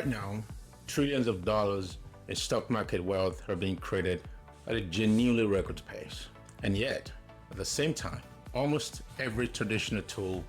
Right now, trillions of dollars in stock market wealth are being created at a genuinely record pace. And yet, at the same time, almost every traditional tool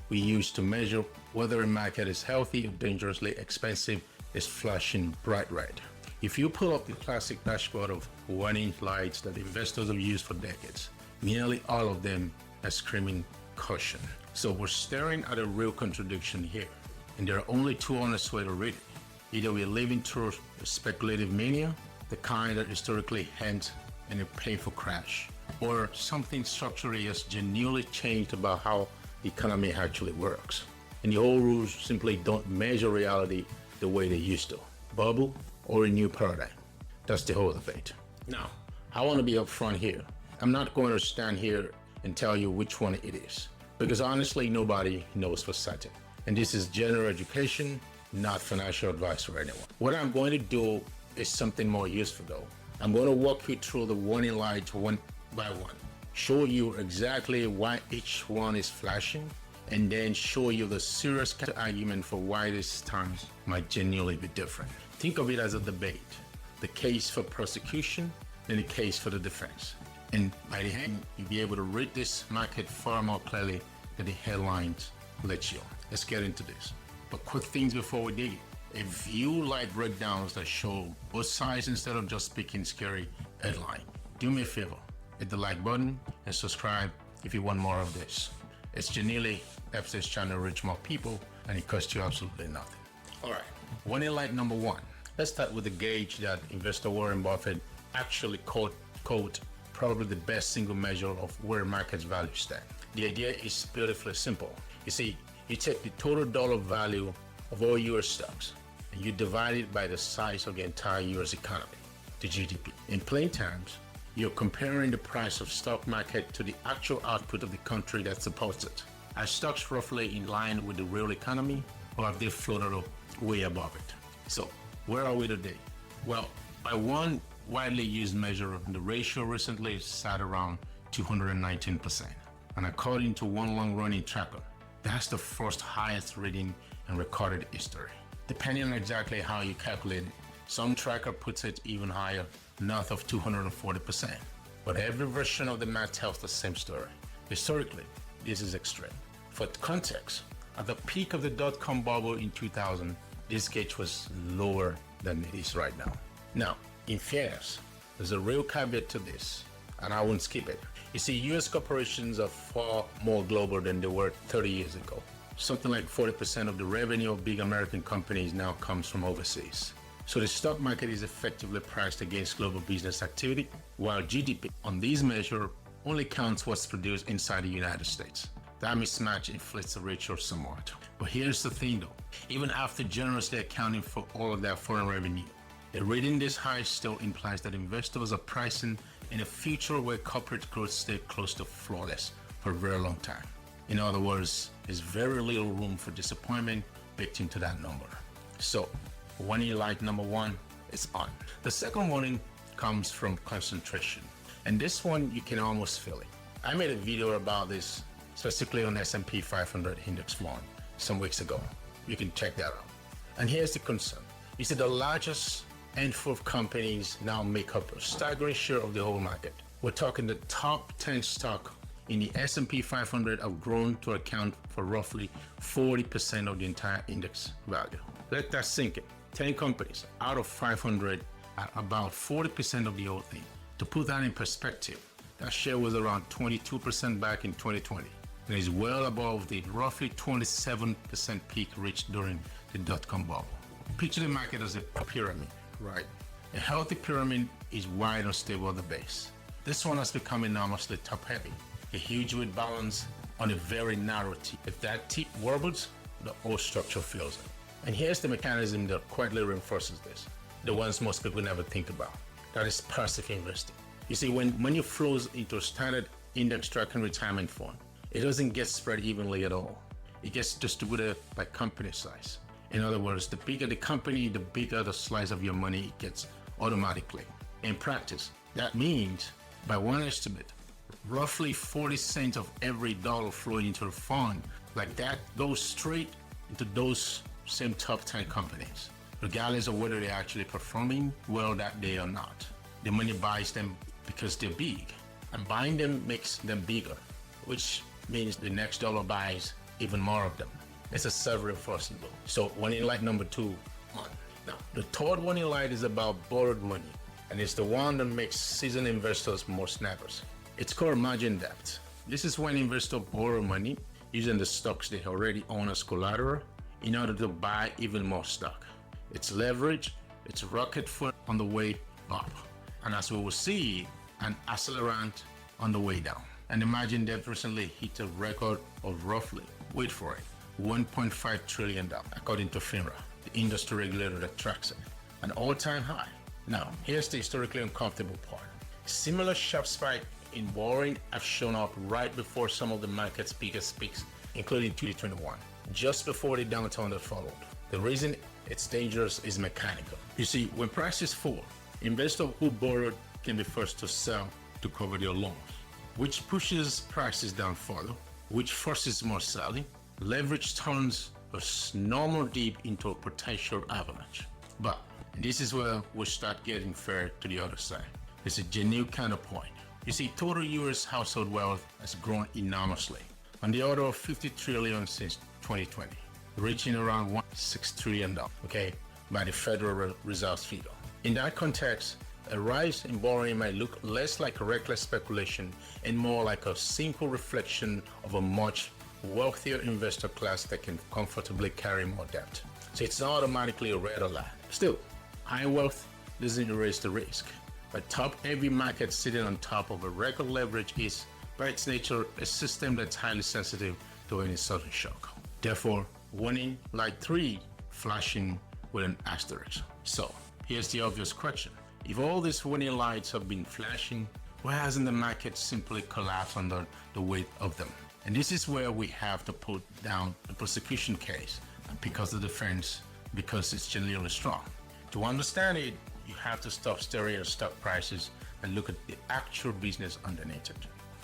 we use to measure whether a market is healthy or dangerously expensive is flashing bright red. If you pull up the classic dashboard of warning lights that investors have used for decades, nearly all of them are screaming caution. So we're staring at a real contradiction here, and there are only two honest ways to read it. Either we're living through a speculative mania, the kind that historically ends in a painful crash, or something structurally has genuinely changed about how the economy actually works. And the old rules simply don't measure reality the way they used to. Bubble or a new paradigm. That's the whole debate. Now, I want to be upfront here. I'm not going to stand here and tell you which one it is, because honestly, nobody knows for certain. And this is general education, not financial advice for anyone. What I'm going to do is something more useful though. I'm going to walk you through the warning lights one by one, show you exactly why each one is flashing, and then show you the serious argument for why these times might genuinely be different. Think of it as a debate, the case for prosecution and the case for the defense. And by the end, you'll be able to read this market far more clearly than the headlines let you. Let's get into this. But quick things before we dig. If you like breakdowns that show both sides instead of just picking scary headline, do me a favor, hit the like button and subscribe if you want more of this. It's genuinely helps this channel reach more people and it costs you absolutely nothing. All right, warning light number one. Let's start with the gauge that investor Warren Buffett actually quote probably the best single measure of where market's value stand. The idea is beautifully simple. You see, you take the total dollar value of all US stocks and you divide it by the size of the entire US economy, the GDP. In plain terms, you're comparing the price of stock market to the actual output of the country that supports it. Are stocks roughly in line with the real economy, or have they floated way above it? So where are we today? Well, by one widely used measure, the ratio recently sat around 219%. And according to one long-running tracker, that's the first highest reading in recorded history. Depending on exactly how you calculate it, some tracker puts it even higher, north of 240%. But every version of the math tells the same story. Historically, this is extreme. For context, at the peak of the dot-com bubble in 2000, this gauge was lower than it is right now. Now, in fairness, there's a real caveat to this, and I won't skip it. You see, US corporations are far more global than they were 30 years ago. Something like 40% of the revenue of big American companies now comes from overseas. So the stock market is effectively priced against global business activity, while GDP on these measures only counts what's produced inside the United States. That mismatch inflates the ratio somewhat. But here's the thing though, even after generously accounting for all of that foreign revenue, a reading this high still implies that investors are pricing in a future where corporate growth stays close to flawless for a very long time. In other words, there's very little room for disappointment baked into that number. So, warning light number one is on. The second warning comes from concentration. And this one, you can almost feel it. I made a video about this, specifically on S&P 500 index fund some weeks ago. You can check that out. And here's the concern. You see, the largest handful of companies now make up a staggering share of the whole market. We're talking the top 10 stock in the S&P 500 have grown to account for roughly 40% of the entire index value. Let that sink in. 10 companies out of 500 are about 40% of the whole thing. To put that in perspective, that share was around 22% back in 2020 and is well above the roughly 27% peak reached during the dot-com bubble. Picture the market as a pyramid. Right. A healthy pyramid is wide and stable at the base. This one has become enormously top-heavy, a huge weight balance on a very narrow tip. If that tip wobbles, the whole structure fails it. And here's the mechanism that quietly reinforces this, the ones most people never think about. That is passive investing. You see, when money flows into a standard index tracking retirement fund, it doesn't get spread evenly at all. It gets distributed by company size. In other words, the bigger the company, the bigger the slice of your money it gets automatically. In practice, that means, by one estimate, roughly 40 cents of every dollar flowing into the fund like that goes straight into those same top 10 companies. regardless of whether they're actually performing well that day or not. The money buys them because they're big, and buying them makes them bigger, which means the next dollar buys even more of them. It's a self-reinforcing loop. So warning light number 2 on. Now, the third warning light is about borrowed money, and it's the one that makes seasoned investors most nervous. It's called margin debt. This is when investors borrow money using the stocks they already own as collateral in order to buy even more stock. It's leverage, it's rocket fuel on the way up, and as we will see, an accelerant on the way down. And the margin debt recently hit a record of roughly, wait for it, $1.5 trillion, according to FINRA, the industry regulator that tracks it, an all-time high. Now, here's the historically uncomfortable part. Similar sharp spike in borrowing have shown up right before some of the market's biggest peaks, including 2021, just before the downturn that followed. The reason it's dangerous is mechanical. You see, when prices fall, investors who borrowed can be forced to sell to cover their loans, which pushes prices down further, which forces more selling. Leverage turns a normal dip into a potential avalanche. But this is where we start getting fair to the other side. It's a genuine counterpoint. You see, total US household wealth has grown enormously, on the order of 50 trillion since 2020, reaching around $1.6 trillion, by the Federal Reserve's figure. In that context, a rise in borrowing might look less like a reckless speculation and more like a simple reflection of a much wealthier investor class that can comfortably carry more debt. So it's not automatically a red alert. Still, high wealth doesn't erase the risk. A top-heavy market sitting on top of a record leverage is, by its nature, a system that's highly sensitive to any sudden shock. Therefore, warning light 3 flashing with an asterisk. So, here's the obvious question. If all these warning lights have been flashing, why hasn't the market simply collapsed under the weight of them? And this is where we have to put down the prosecution case, because the defense, because it's genuinely strong. To understand it, you have to stop staring at stock prices and look at the actual business underneath it.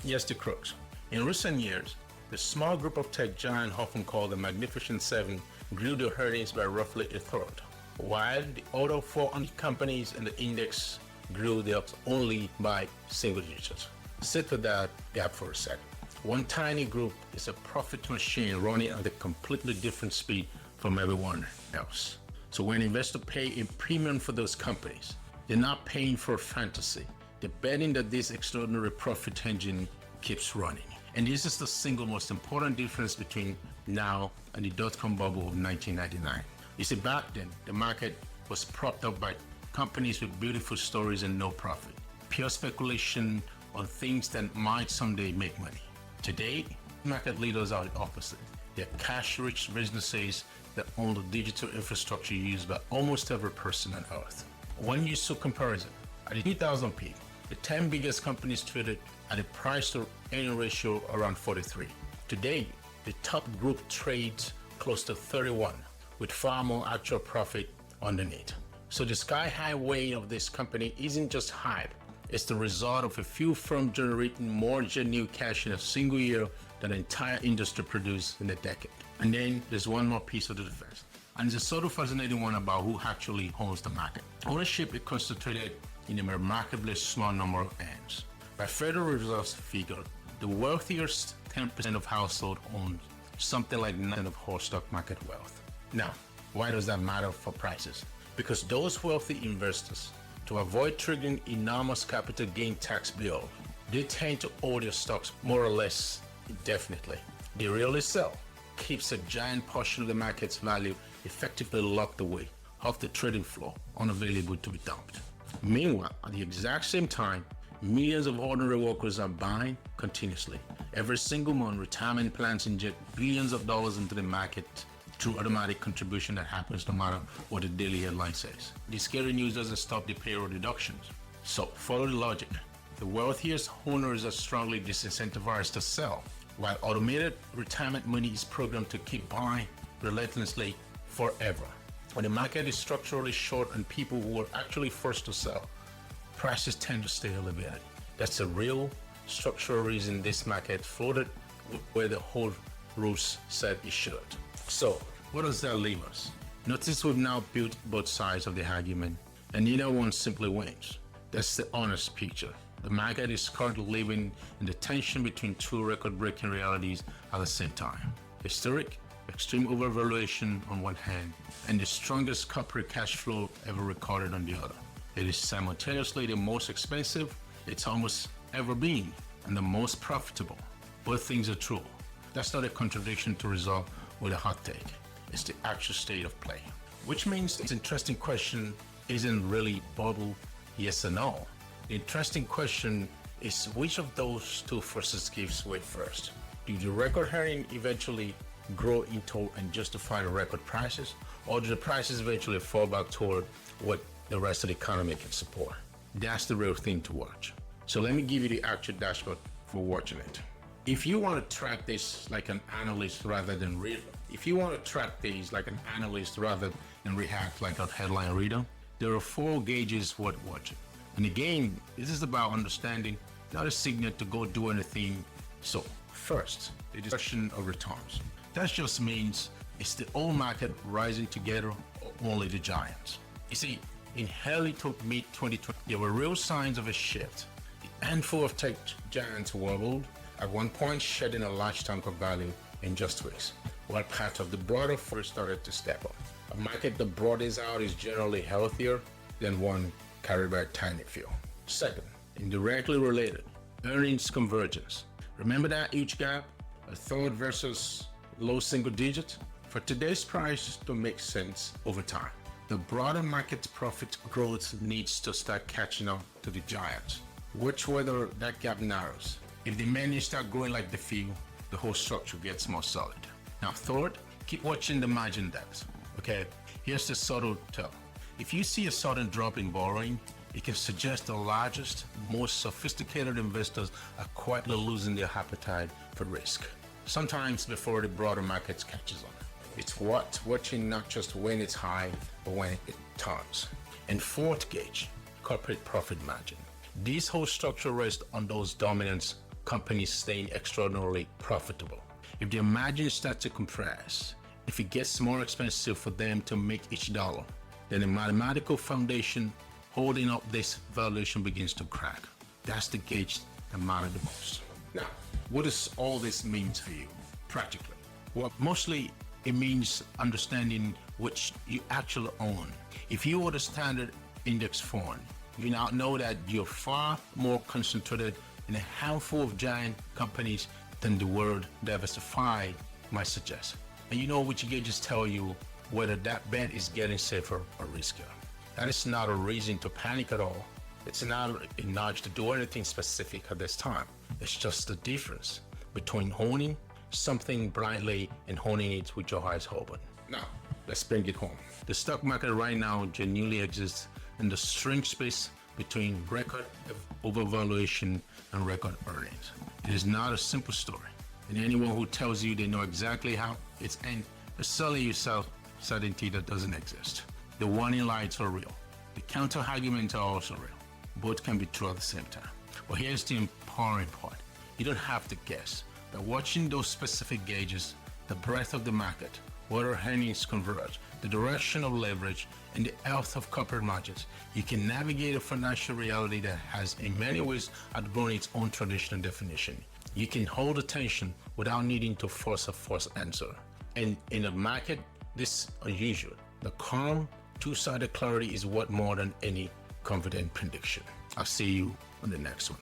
Here's the crux. In recent years, the small group of tech giants, often called the Magnificent Seven, grew their earnings by roughly a third, while the other 400 companies in the index grew theirs only by single digits. Sit with that gap for a second. One tiny group is a profit machine running at a completely different speed from everyone else. So when investors pay a premium for those companies, they're not paying for fantasy. They're betting that this extraordinary profit engine keeps running. And this is the single most important difference between now and the dot-com bubble of 1999. You see, back then, the market was propped up by companies with beautiful stories and no profit. Pure speculation on things that might someday make money. Today, market leaders are the opposite. They're cash-rich businesses that own the digital infrastructure used by almost every person on earth. One useful comparison, at the 2000 peak, the 10 biggest companies traded at a price-to-earning ratio around 43. Today, the top group trades close to 31, with far more actual profit underneath. So the sky-high weight of this company isn't just hype, it's the result of a few firms generating more genuine cash in a single year than the entire industry produced in a decade. And then there's one more piece of the defense. And it's a sort of fascinating one about who actually owns the market. Ownership is concentrated in a remarkably small number of hands. By Federal Reserve's figure, the wealthiest 10% of households own something like 9% of whole stock market wealth. Now, why does that matter for prices? Because those wealthy investors, to avoid triggering enormous capital gain tax bill, they tend to hold their stocks more or less indefinitely. They rarely sell, keeps a giant portion of the market's value effectively locked away off the trading floor, unavailable to be dumped. Meanwhile, at the exact same time, millions of ordinary workers are buying continuously. Every single month, retirement plans inject billions of dollars into the market through automatic contribution that happens no matter what the daily headline says. The scary news doesn't stop the payroll deductions. So follow the logic. The wealthiest owners are strongly disincentivized to sell, while automated retirement money is programmed to keep buying relentlessly forever. When the market is structurally short and people who are actually forced to sell, prices tend to stay elevated. That's a real structural reason this market floated where the whole rules said it should. So, what does that leave us? Notice we've now built both sides of the argument, and neither one simply wins. That's the honest picture. The market is currently living in the tension between two record-breaking realities at the same time. Historic, extreme overvaluation on one hand, and the strongest corporate cash flow ever recorded on the other. It is simultaneously the most expensive it's almost ever been, and the most profitable. Both things are true. That's not a contradiction to resolve with a hot take. It's the actual state of play. Which means this interesting question isn't really bubble yes or no. The interesting question is which of those two forces gives way first? Do the record earnings eventually grow into and justify the record prices, or do the prices eventually fall back toward what the rest of the economy can support? That's the real thing to watch. So let me give you the actual dashboard for watching it. If you want to track this like an analyst rather than reader, react like a headline reader, there are 4 gauges worth watching. And again, this is about understanding, not a signal to go do anything. So first, the discussion of returns. That just means is the whole market rising together or only the giants? You see, in early to mid-2020, there were real signs of a shift. The handful of tech giants wobbled, at one point shedding a large chunk of value in just weeks, while part of the broader force started to step up. A market that broadens out is generally healthier than one carried by a tiny few. Second, indirectly related, earnings convergence. Remember that huge gap? A third versus low single digit? For today's price to make sense over time, the broader market profit growth needs to start catching up to the giants. Which whether that gap narrows. If the many start growing like the few, the whole structure gets more solid. Now third, keep watching the margin depth. Okay, here's the subtle tell. If you see a sudden drop in borrowing, it can suggest the largest, most sophisticated investors are quietly losing their appetite for risk. Sometimes before the broader market catches on. It's watching not just when it's high, but when it turns. And fourth gauge, corporate profit margin. This whole structure rests on those dominant companies staying extraordinarily profitable. If their margins start to compress, if it gets more expensive for them to make each dollar, then the mathematical foundation holding up this valuation begins to crack. That's the gauge that matters the most. Now, what does all this mean for you practically? Well, mostly it means understanding which you actually own. If you own a standard index fund, you now know that you're far more concentrated in a handful of giant companies than the word diversified might suggest. And you know which gauges tell you whether that bet is getting safer or riskier. That is not a reason to panic at all. It's not a nudge to do anything specific at this time. It's just the difference between owning something blindly and owning it with your eyes open. Now, let's bring it home. The stock market right now genuinely exists in the strange space between record overvaluation and record earnings. It is not a simple story, and anyone who tells you they know exactly how it's end is selling yourself certainty that doesn't exist. The warning lights are real. The counter arguments are also real. Both can be true at the same time. But here's the important part. You don't have to guess. By watching those specific gauges, the breadth of the market, whether earnings converge, the direction of leverage, and the health of corporate margins, you can navigate a financial reality that has in many ways outgrown its own traditional definition. You can hold attention without needing to force a forced answer. And in a market this unusual, the calm, two-sided clarity is worth more than any confident prediction. I'll see you on the next one.